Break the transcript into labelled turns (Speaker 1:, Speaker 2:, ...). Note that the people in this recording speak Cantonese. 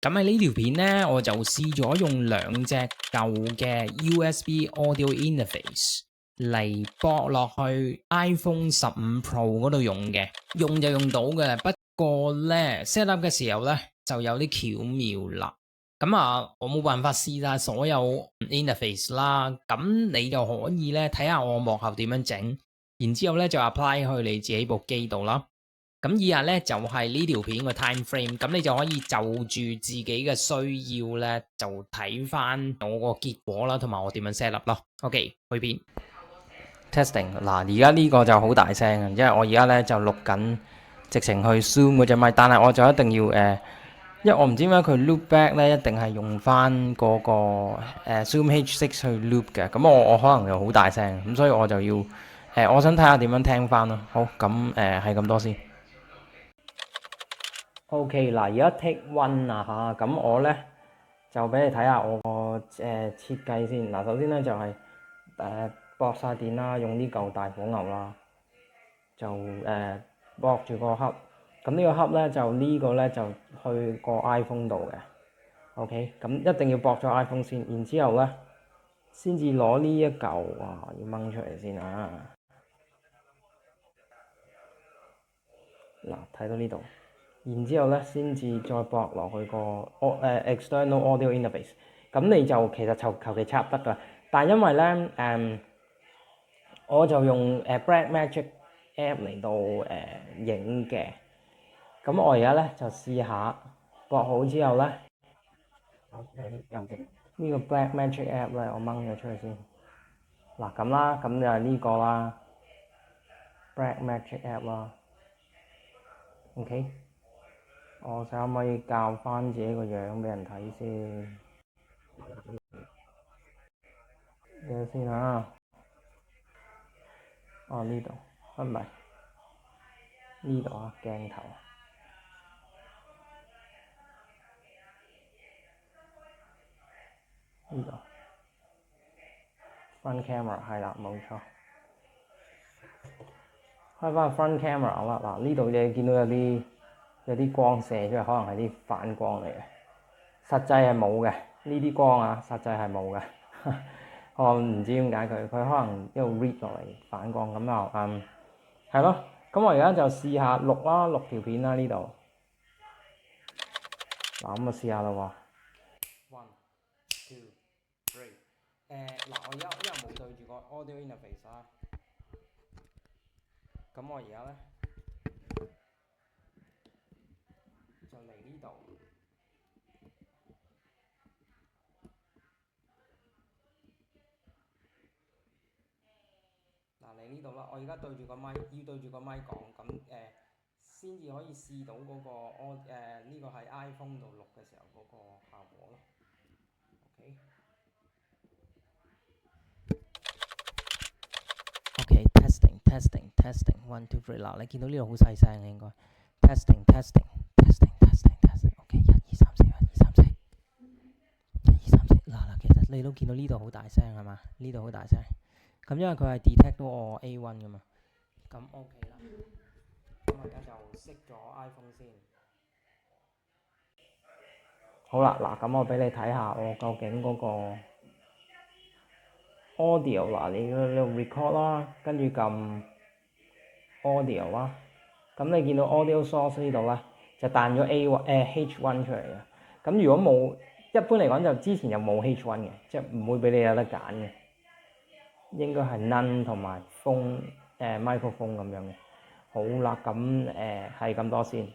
Speaker 1: 咁喺呢條片咧，我就試咗用兩隻舊嘅 USB Audio Interface 嚟駁落去 iPhone 15 Pro 嗰度用嘅，用就用到嘅。不過咧 set up 嘅時候咧就有啲巧妙啦。咁啊，我冇辦法試晒所有 interface 啦。咁你就可以咧睇下我幕後點樣整，然之後咧就 apply 去你自己部機度啦。咁以下咧就係呢條片嘅 time frame，咁你就可以就住自己嘅需要咧，就睇翻我個結果啦，同埋我點樣 set up 咯。OK，去片 testing 嗱，而家呢個就好大聲啊，因為我而家咧就錄緊，直情去 zoom 嗰隻咪，但係我就一定要因為我唔知點解佢 loop back 咧，一定係用翻嗰個zoom H6 去 loop 嘅，咁我可能又好大聲，咁所以我就要我想睇下點樣聽翻咯。好，咁係咁多先。OK，嗱，而家 take one 啊嚇，咁我咧就俾你睇下我個設計先。嗱，首先咧就係駁晒電啦，用啲舊大火牛啦，就駁住個盒。咁呢個盒咧就呢個咧就去個 iPhone 度嘅。OK，咁一定要駁咗 iPhone 先，然之後咧先至攞呢一嚿啊，要掹出嚟先啊。嗱，睇到呢度。然之後咧，先至再駁落去個external audio interface。咁你就其實求其插得㗎。但係因為咧我就用Blackmagic app 嚟到影嘅。咁我而家咧就試下駁好之後咧，呢個 Blackmagic app 咧，我掹咗出去先。嗱咁啦，咁就係呢個啦 ，Blackmagic app 啦。OK。我睇可唔可以校翻自己個樣俾人睇先？睇下先嚇。哦，呢度，唔係呢度啊，鏡頭。呢度 front camera 係啦，冇錯。開翻 front camera 啦，嗱呢度你見到有啲光射出嚟，可能係啲反光嚟嘅。實際係冇嘅，呢啲光啊，實際係冇嘅。我唔知點解佢可能一路 read 落嚟反光咁就係咯。咁我而家就試下錄啦，錄條片啦呢度。嗱咁我試下啦喎。1, 2, 3。嗱我而家因為冇對住個 audio interface 啦，咁我而家咧就嚟呢度。嗱嚟呢度啦，我而家對住個咪，要對住個咪講，咁先至可以試到嗰個呢個喺 iPhone 度錄嘅時候嗰個效果咯。OK。OK，testing，testing，testing，1 2 3。嗱，你見到呢度好細聲嘅應該。testing，testing，testing，testing，testing。OK，1 2 3 4，1 2 3 4，1 2 3 4。嗱，其實你都見到呢度好大聲係嘛？呢度好大聲。咁因為佢係 detect 到我 A1 噶嘛。咁 OK 啦。咁我而家就熄咗 iPhone 先。好啦，嗱，咁我俾你睇下我究竟嗰個 audio 嗱，你 record 啦，跟住撳 audio 啦。咁你見到 audio source 呢度咧，就彈咗 H1 出嚟嘅。咁如果冇，一般嚟講就之前就冇 H1 嘅，即係唔會俾你有得揀嘅。應該係 none 同埋microphone 咁樣嘅。好啦，咁係咁多先。